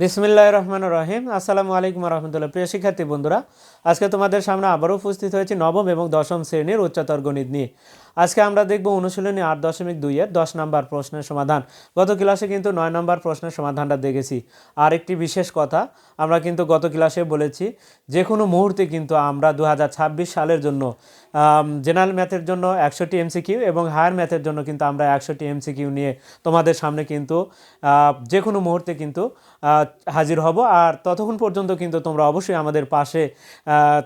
বিসমিল্লাহির রহমানির রহিম। আসসালামু আলাইকুম রহমতুল্লাহ। প্রিয় শিক্ষার্থী বন্ধুরা, আজকে তোমাদের সামনে আবারও উপস্থিত হয়েছি নবম এবং দশম শ্রেণীর উচ্চতর গণিত নিয়ে। আজকে আমরা দেখব অনুশীলনী 8.2-এর 10 নম্বর প্রশ্নের সমাধান। গত ক্লাসে কিন্তু 9 নম্বর প্রশ্নের সমাধানটা দেখেছি। আর একটি বিশেষ কথা, আমরা কিন্তু গত ক্লাসে বলেছি যে কোনো মুহূর্তে কিন্তু আমরা 2026 সালের জন্য জেনারেল ম্যাথের জন্য 100টি এমসিকিউ এবং হায়ার ম্যাথের জন্য কিন্তু আমরা 100টি এমসিকিউ নিয়ে তোমাদের সামনে কিন্তু যে কোনো মুহূর্তে কিন্তু হাজির হব। আর ততক্ষণ পর্যন্ত কিন্তু তোমরা অবশ্যই আমাদের পাশে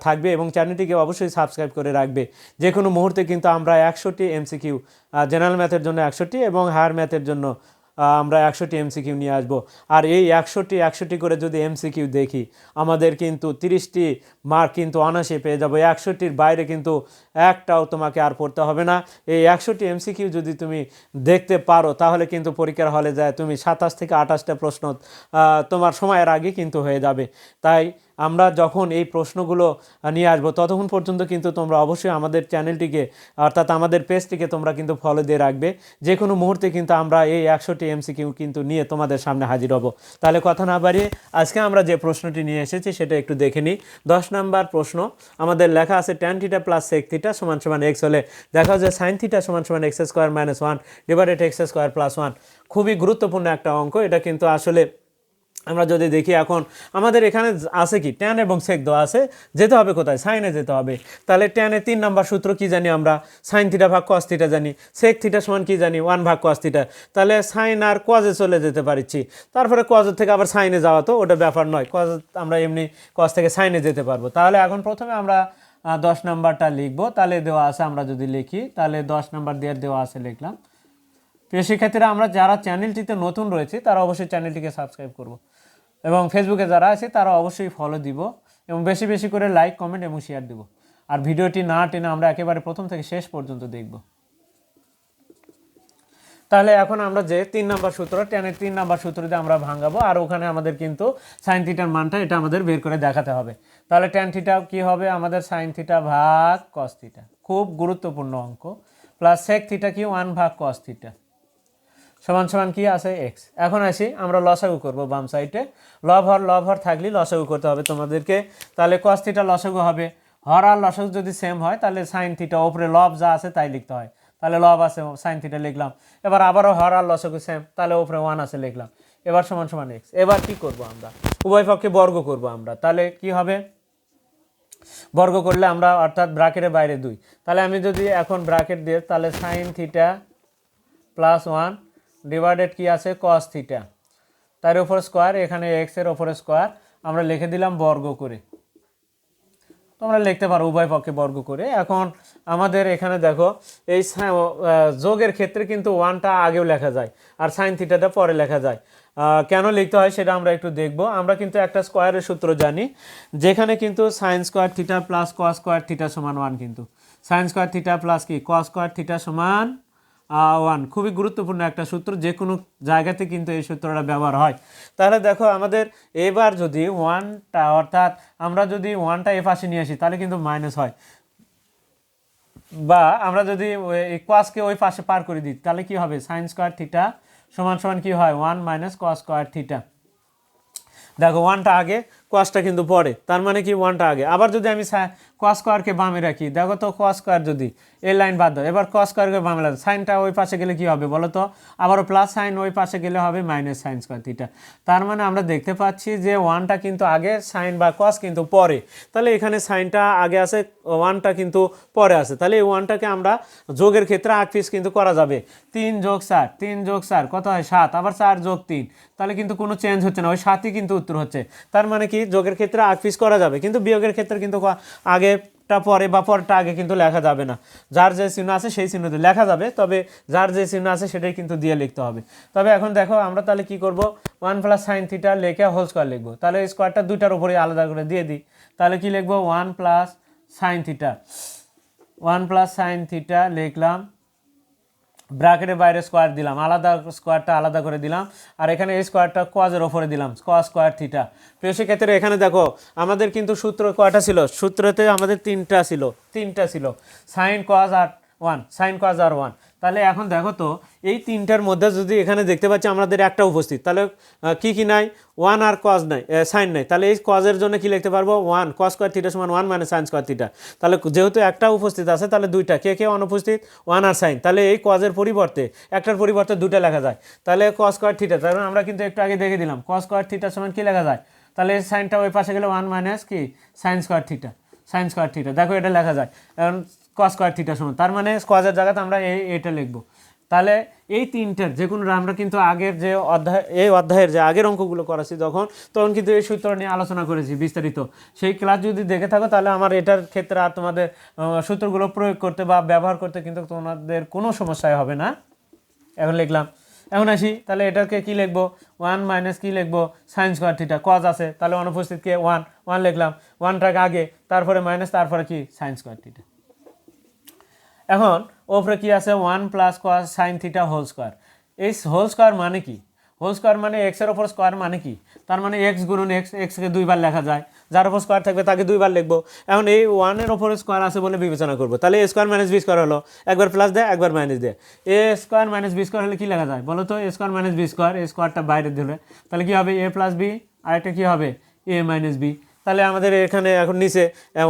থাকবে এবং চ্যানেলটিকে অবশ্যই সাবস্ক্রাইব করে রাখবে। যে কোনো মুহূর্তে কিন্তু আমরা 100টি এমসিকিউ জেনারেল ম্যাথের জন্য 100টি এবং হায়ার ম্যাথের জন্য আমরা 100টি এমসিকিউ নিয়ে আসবো। আর এই 100টি করে যদি এমসিকিউ দেখি, আমাদের কিন্তু 30টি মার্ক কিন্তু অনায়াসে পেয়ে যাবো। 100টির বাইরে কিন্তু একটাও তোমাকে আর পড়তে হবে না। এই 100টি এমসিকিউ যদি তুমি দেখতে পারো, তাহলে কিন্তু পরীক্ষার হলে যায় তুমি 27 থেকে 28টা প্রশ্ন তোমার সময়ের আগে কিন্তু হয়ে যাবে। তাই আমরা যখন এই প্রশ্নগুলো নিয়ে আসবো, ততক্ষণ পর্যন্ত কিন্তু তোমরা অবশ্যই আমাদের চ্যানেলটিকে অর্থাৎ আমাদের পেজটিকে তোমরা কিন্তু ফলো দিয়ে রাখবে। যে কোনো মুহূর্তে কিন্তু আমরা এই 100টি এমসিকিউ কিন্তু নিয়ে তোমাদের সামনে হাজির হব। তাহলে কথা না বাড়িয়ে আজকে আমরা যে প্রশ্নটি নিয়ে এসেছি সেটা একটু দেখে নিই। 10 নম্বর প্রশ্ন আমাদের লেখা আছে tan θ প্লাস sec θ সমান x হলে দেখা যায় sin θ সমান x square minus 1 divided x square plus 1। খুবই গুরুত্বপূর্ণ একটা অঙ্ক। এটা কিন্তু আসলে আমরা যদি দেখি, এখন আমাদের এখানে আছে কি ট্যান এবং সেক দেওয়া আছে, যেতে হবে কোথায়? সাইনে যেতে হবে। তাহলে ট্যানে 3 নম্বর সূত্র কি জানি আমরা? সাইন থিটা ভাগ কস থিটা জানি। সেক থিটা সমান কি জানি? 1 ভাগ কস থিটা। তাহলে সাইন আর কজে চলে যেতে পারছি। তারপরে কজের থেকে আবার সাইনে যাওয়া তো ওটা ব্যাপার নয়, কজ আমরা এমনি কস থেকে সাইনে যেতে পারবো। তাহলে এখন প্রথমে আমরা 10 নাম্বারটা লিখবো। তাহলে দেওয়া আছে, আমরা যদি লিখি তাহলে 10 নাম্বার দেওয়া আছে, লিখলাম। প্রিয় শিক্ষার্থীরা, আমরা যারা চ্যানেলটিতে নতুন রয়েছে তারা অবশ্যই চ্যানেলটিকে সাবস্ক্রাইব করব এবং ফেসবুকে যারা আছে তারা অবশ্যই ফলো দিব এবং বেশি বেশি করে লাইক, কমেন্ট এবং শেয়ার দিব। আর ভিডিওটি না টেনে আমরা একেবারে প্রথম থেকে শেষ পর্যন্ত দেখব। তাহলে এখন আমরা যে 3 নম্বর সূত্র, ট্যানের 3 নম্বর সূত্র দিয়ে আমরা ভাঙাবো। আর ওখানে আমাদের কিন্তু সাইন থিটার মানটা এটা আমাদের বের করে দেখাতে হবে। তাহলে ট্যান থিটা কী হবে? আমাদের সাইন থিটা ভাগ কস থিটা, খুব গুরুত্বপূর্ণ অঙ্ক। প্লাস সেক থিটা কি? 1 ভাগ কস থিটা সমান সমান কি আছে? এক্স। এখন আসি আমরা লসাগু করব বাম সাইডে। লব হর থাকলে লসাগু করতে হবে তোমাদেরকে। তাহলে কস থিটা লসাগু হবে। হর আর লসাগু যদি সেম হয় তাহলে সাইন থিটা ওপরে লব যা আছে তাই লিখতে হয়। তাহলে লব আছে, সাইন থিটা লিখলাম। এবার আবারও হর আর লসাগু সেম, তাহলে ওপরে 1 আছে লিখলাম। এবার সমান সমান এক্স। এবার কি করব আমরা? উভয় পক্ষে বর্গ করব আমরা। তাহলে কি হবে? বর্গ করলে আমরা অর্থাৎ ব্র্যাকেটের বাইরে 2। তাহলে আমি যদি এখন ব্র্যাকেট দিয়ে, তাহলে সাইন থিটা প্লাস 1 ডিভাইডেড কি আছে? কস থিটা, তার উপর স্কোয়ার, এখানে এক্স এর ওপরে স্কোয়ার আমরা লিখে দিলাম বর্গ করে। তোমরা লিখতে পারো উভয় পক্ষে বর্গ করে। এখন আমাদের এখানে দেখো, এই যোগের ক্ষেত্রে কিন্তু 1টা আগেও লেখা যায় আর সাইন থিটাটা পরে লেখা যায়। কেন লিখতে হয় সেটা আমরা একটু দেখব। আমরা কিন্তু একটা স্কোয়ারের সূত্র জানি, যেখানে কিন্তু sine square theta plus cos square theta সমান 1। কিন্তু সাইন স্কোয়ার থিটা প্লাস কি? কস স্কোয়ার থিটা সমান 1। খুবই গুরুত্বপূর্ণ একটা সূত্র, যে কোনো জায়গাতে কিন্তু এই সূত্রটা ব্যবহার হয়। তাহলে দেখো আমাদের এবার যদি 1টা অর্থাৎ আমরা যদি 1টা এ পাশে নিয়ে আসি তাহলে কিন্তু মাইনাস হয়, বা আমরা যদি কসকে ওই পাশে পার করে দিই তাহলে কি হবে? সাইন স্কোয়ার থিটা সমান সমান কি হয়? 1 মাইনাস কস স্কোয়ার থিটা। দেখো 1টা আগে, কসটা কিন্তু পরে, তার মানে কি 1টা আগে। আবার যদি আমি কস স্কোয়ারকে বামে রাখি, দেখো তো কস স্কোয়ার যদি এই লাইন বাদ দাও, এবার কস স্কোয়ারকে বামে রাখো, সাইনটা ওই পাশে গেলে কি হবে বলো তো? আবারও প্লাস সাইন ওই পাশে গেলে হবে মাইনাস সাইন স্কোয়ার থিটা। তার মানে আমরা দেখতে পাচ্ছি যে 1টা কিন্তু আগে, সাইন বা কস কিন্তু পরে। তাহলে এখানে সাইনটা আগে আছে, 1টা কিন্তু পরে আছে। তাহলে এই 1টাকে আমরা যোগের ক্ষেত্রে 8 পিস কিন্তু করা যাবে। 3 যোগ 4, 3 যোগ 4 কত হয়? 7। আবার 4 যোগ 3, তাহলে কিন্তু কোনো চেঞ্জ হচ্ছে না, ওই 7ই কিন্তু উত্তর হচ্ছে। তার মানে কি যোগের ক্ষেত্রে 8 পিস করা যাবে, কিন্তু বিয়োগের ক্ষেত্রে কিন্তু আগেটা পরে বা পরটা আগে কিন্তু লেখা যাবে না। যার যে চিহ্ন আছে সেই চিহ্ন দিয়ে লেখা যাবে, তবে যার যে চিহ্ন আছে সেটাই কিন্তু দিয়ে লিখতে হবে। তবে এখন দেখো আমরা তাহলে কি করব? 1 প্লাস সাইন থিটা লিখে হোল স্কোয়ার লিখবো। তাহলে স্কোয়ারটা দুইটার উপরে আলাদা করে দিয়ে দিই। তাহলে কি লিখবো? 1 plus sine theta, 1 plus sine theta লিখলাম, ব্র্যাকেটের বাইরে স্কোয়ার দিলাম, আলাদা স্কোয়ারটা আলাদা করে দিলাম। আর এখানে এই স্কোয়ারটা কজের ওপরে দিলাম, কস স্কোয়ার থিটা। প্রিয় শিক্ষার্থীরা, এখানে দেখো আমাদের কিন্তু সূত্র কয়টা ছিল? সূত্রতে আমাদের তিনটা ছিল। সাইন, কস আর ওয়ান, সাইন কজ আর ওয়ান। তাহলে এখন দেখো তো এই তিনটার মধ্যে যদি এখানে দেখতে পাচ্ছি আমাদের একটা উপস্থিত, তাহলে কি নাই, ওয়ান আর কজ নাই, সাইন নাই, তাহলে এই কজের জন্য কি লিখতে পারবো, ওয়ান কজ স্কোয়ার থিটা সমান ওয়ান মানে সাইন স্কোয়ার থিটা। তাহলে যেহেতু একটা উপস্থিত আছে তাহলে দুইটা, কে অনুপস্থিত, ওয়ান আর সাইন, তাহলে এই কজের পরিবর্তে একটার পরিবর্তে দুটো লেখা যায়। তাহলে কজ স্কোয়ার থিটা, তাহলে আমরা কিন্তু একটু আগে দেখে দিলাম কজ স্কোয়ার থিটা সমান কি লেখা যায়, তাহলে এই সাইনটা ওই পাশে গেলে ওয়ান মাইনাস কি sine square theta, sine square theta, দেখো এটা লেখা যায় এখন কস স্কোয়ার থিটা সমান, তার মানে কজের জায়গাতে আমরা এটা লিখবো। তাহলে এই তিনটার যে কোনো আমরা কিন্তু আগের যে অধ্যায়ের যে আগের অঙ্কগুলো করেছি তখন কিন্তু এই সূত্র নিয়ে আলোচনা করেছি বিস্তারিত। সেই ক্লাস যদি দেখে থাকো তাহলে আমার এটার ক্ষেত্রে আর তোমাদের সূত্রগুলো প্রয়োগ করতে বা ব্যবহার করতে কিন্তু তোমাদের কোনো সমস্যাই হবে না। এখন লিখলাম, এখন আসি তাহলে এটাকে কি লিখবো, ওয়ান মাইনাস কি লিখবো সাইন স্কোয়ার থিটা, কজ আছে তাহলে অনুপস্থিত কে ওয়ান লিখলাম, ওয়ানটাকে আগে তারপরে মাইনাস তারপরে কি সাইন স্কোয়ার থিটা। এখন ওপরে কি আছে one plus cos sine theta whole square, এই হোল স্কোয়ার মানে কি, হোল স্কোয়ার মানে এক্সের ওপর স্কোয়ার মানে কি, তার মানে এক্স গুণন এক্সকে দুইবার লেখা যায়, যার ওপর স্কোয়ার থাকবে তাকে দুইবার লিখবো। এখন এই ওয়ানের ওপরে স্কোয়ার আছে বলে বিবেচনা করবো, তাহলে এ স্কোয়ার মাইনাস বি স্কোয়ার হলো, একবার প্লাস দেয় একবার মাইনাস দেয়, এ স্কোয়ার মাইনাস বি স্কোয়ার হলে কী লেখা যায় বলো তো, এ স্কোয়ার মাইনাস বি স্কোয়ার, এ স্কোয়ারটা বাইরে দিলে তাহলে কী হবে এ প্লাস বি, আরেকটা কী হবে এ মাইনাস বি। তাহলে আমাদের এখানে এখন নিচে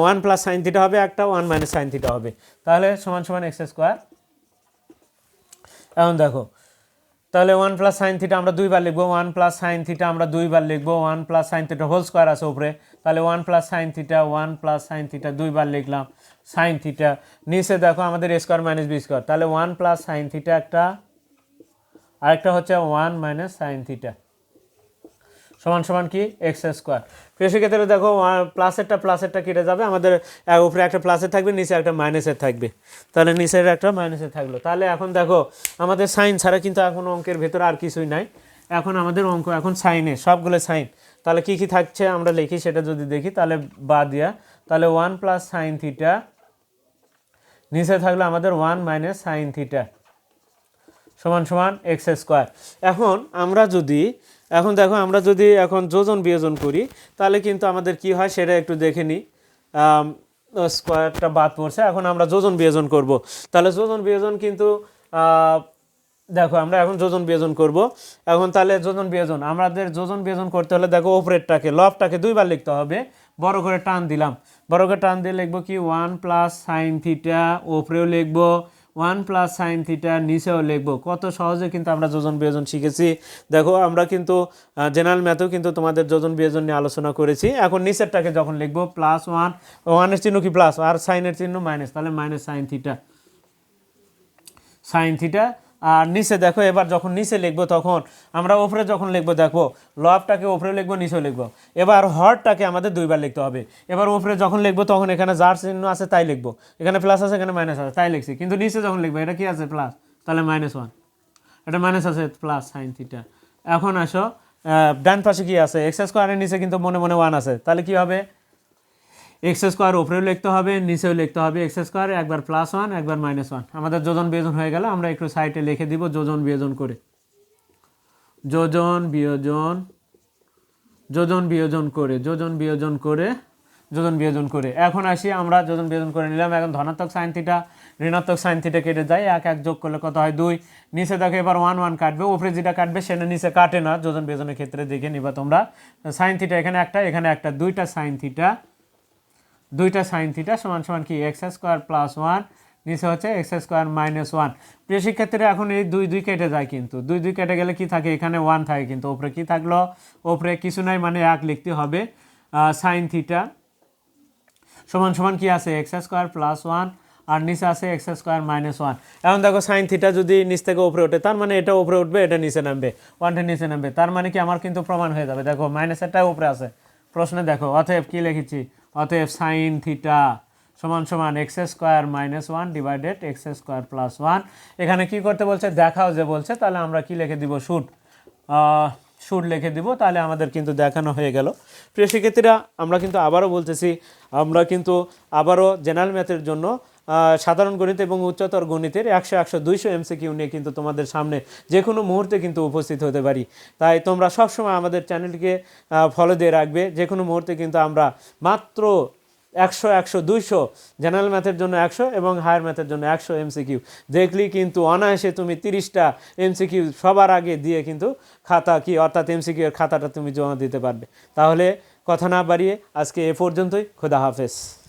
ওয়ান প্লাস সাইন থিটা হবে একটা, ওয়ান মাইনাস সাইন থিটা হবে, তাহলে সমান সমান এক্স স্কোয়ার। এখন দেখো তাহলে ওয়ান প্লাস সাইন থিটা আমরা দুইবার লিখবো, ওয়ান প্লাস সাইন থিটা আমরা দুইবার লিখবো, one plus sine theta whole square আছে উপরে, তাহলে ওয়ান প্লাস সাইন থিটা দুইবার লিখলাম, সাইন থিটা নিচে দেখো আমাদের এ স্কোয়ার মাইনাস বি স্কোয়ার, তাহলে ওয়ান প্লাস সাইন থিটা একটা, আরেকটা হচ্ছে ওয়ান মাইনাস সাইন থিটা সমান সমান কি এক্স স্কোয়ার। প্রিয় শিক্ষার্থীরা দেখো প্লাসেরটা কেটে যাবে, আমাদের উপরে একটা প্লাসের থাকবে নিচে একটা মাইনাসের থাকবে, তাহলে নিচের একটা মাইনাসের থাকলো। তাহলে এখন দেখো আমাদের সাইন ছাড়া কিন্তু এখন অঙ্কের ভেতরে আর কিছুই নাই, এখন আমাদের অঙ্ক এখন সাইনে সবগুলো সাইন। তাহলে কি কি থাকছে আমরা লিখি সেটা যদি দেখি তাহলে বাদ দিয়া, তাহলে ওয়ান প্লাস সাইন থিটা নিচে থাকলো আমাদের ওয়ান মাইনাস সাইন থিটা সমান সমান এক্স স্কোয়ার। এখন দেখো আমরা যদি এখন যোজন বিয়োজন করি তাহলে কিন্তু আমাদের কি হয় সেটা একটু দেখে নিই, স্কোয়ারটা বাদ পড়ছে, এখন আমরা যোজন বিয়োজন করব। তাহলে যোজন বিয়োজন কিন্তু দেখো আমরা এখন যোজন বিয়োজন করব। এখন তাহলে আমাদের যোজন বিয়োজন করতে হলে দেখো ওপরেরটাকে লবটাকে দুইবার লিখতে হবে, বড় করে টান দিলাম, বড় করে টান দিয়ে লিখবো কি ওয়ান প্লাস সাইন থিটা, ওপরেও লিখবো ওয়ান প্লাস সাইন থিটা, নিচেও লিখবো। কত সহজে কিন্তু আমরা যোজন বিয়োজন শিখেছি। দেখো আমরা কিন্তু জেনারেল ম্যাথেও কিন্তু তোমাদের যোজন বিয়োজন নিয়ে আলোচনা করেছি। এখন নিচেরটাকে যখন লিখবো প্লাস ওয়ানের চিহ্ন কি প্লাস আর সাইনের চিহ্ন মাইনাস, তাহলে মাইনাস সাইন থিটা। আর নিচে দেখো এবার যখন নিচে লিখবো তখন আমরা ওপরে যখন লিখবো দেখো লবটাকে ওপরে লিখবো নিচেও লিখবো, এবার হরটাকে আমাদের দুইবার লিখতে হবে। এবার ওপরে যখন লিখবো তখন এখানে যার চিহ্ন আছে তাই লিখবো, এখানে প্লাস আছে এখানে মাইনাস আছে তাই লিখছি, কিন্তু নিচে যখন লিখবো এটা কি আছে প্লাস, তাহলে মাইনাস ওয়ান, এটা মাইনাস আছে প্লাস সাইন থিটা। এখন আসো ডান পাশে কি আছে এক্স স্কোয়ারের নিচে কিন্তু মনে মনে ওয়ান আছে, তাহলে কি হবে এক্স স্কোয়ার উপরেও লিখতে হবে নিচেও লিখতে হবে এক্স স্কোয়ার, একবার প্লাস ওয়ান একবার মাইনাস ওয়ান। আমাদের যোজন বিয়োজন হয়ে গেল, আমরা একটু সাইডে লিখে দিব যোজন বিয়োজন করে। এখন আসি আমরা যোজন বিয়োজন করে নিলাম, এখন ধনাত্মক সাইন থিটা ঋণাত্মক সাইন থিটা কেটে যায়, এক যোগ করলে কত হয় দুই, নিচে দেখো এবার ওয়ান কাটবে, উপরে যেটা কাটবে সেটা নিচে কাটে না, যোজন বিয়োজনের ক্ষেত্রে দেখে নিবা তোমরা। সাইন থিটা এখানে একটা দুইটা সাইন থিটা সমান সমান কি এক্স স্কোয়ার প্লাস ওয়ান, নিচে হচ্ছে এক্স স্কোয়ার মাইনাস ওয়ান। প্রিয় শিক্ষার্থীরা এখন এই দুই কেটে যায়, কিন্তু দুই কেটে গেলে কি থাকে এখানে ওয়ান থাকে, কিন্তু ওপরে কি থাকলো ওপরে কিছু নাই মানে এক লিখতে হবে, সাইন থিটা সমান সমান কি আছে এক্স স্কোয়ার প্লাস ওয়ান আর নিচে আছে এক্স স্কোয়ার মাইনাস ওয়ান। এখন দেখো সাইন থিটা যদি নিচ থেকে উপরে ওঠে তার মানে এটা উপরে উঠবে এটা নিচে নামবে, ওয়ানটা নিচে নামবে, তার মানে কি আমার কিন্তু প্রমাণ হয়ে যাবে। দেখো মাইনাসেরটা উপরে আছে প্রশ্নে, দেখো অতএব কি লিখেছি, অতএব সাইন থিটা সমান সমান x square minus one divided x square plus one. এখানে কি করতে বলছে দেখাও যে বলছে, তাহলে আমরা কি লিখে দিব শুট লিখে দিব, তাহলে আমাদের কিন্তু দেখানো হয়ে গেল। প্রিয় শিক্ষার্থীরা আমরা কিন্তু আবারও বলতেছি, আমরা কিন্তু আবারও জেনারেল ম্যাথের জন্য সাধারণ গণিত এবং উচ্চতর গণিতের 100, 200 MCQ নিয়ে কিন্তু তোমাদের সামনে যে কোনো মুহূর্তে কিন্তু উপস্থিত হতে পারি। তাই তোমরা সবসময় আমাদের চ্যানেলটিকে ফলো দিয়ে রাখবে, যে কোনো মুহূর্তে কিন্তু আমরা মাত্র 100 100 200, জেনারেল ম্যাথের জন্য 100 এবং হায়ার ম্যাথের জন্য 100 এমসিকিউ দেখলেই কিন্তু অনায়াসে তুমি 30টা এমসিকিউ সবার আগে দিয়ে কিন্তু খাতা কি অর্থাৎ এমসিকিউ এর খাতাটা তুমি জমা দিতে পারবে। তাহলে কথা না বাড়িয়ে আজকে এ পর্যন্তই, খোদা হাফেজ।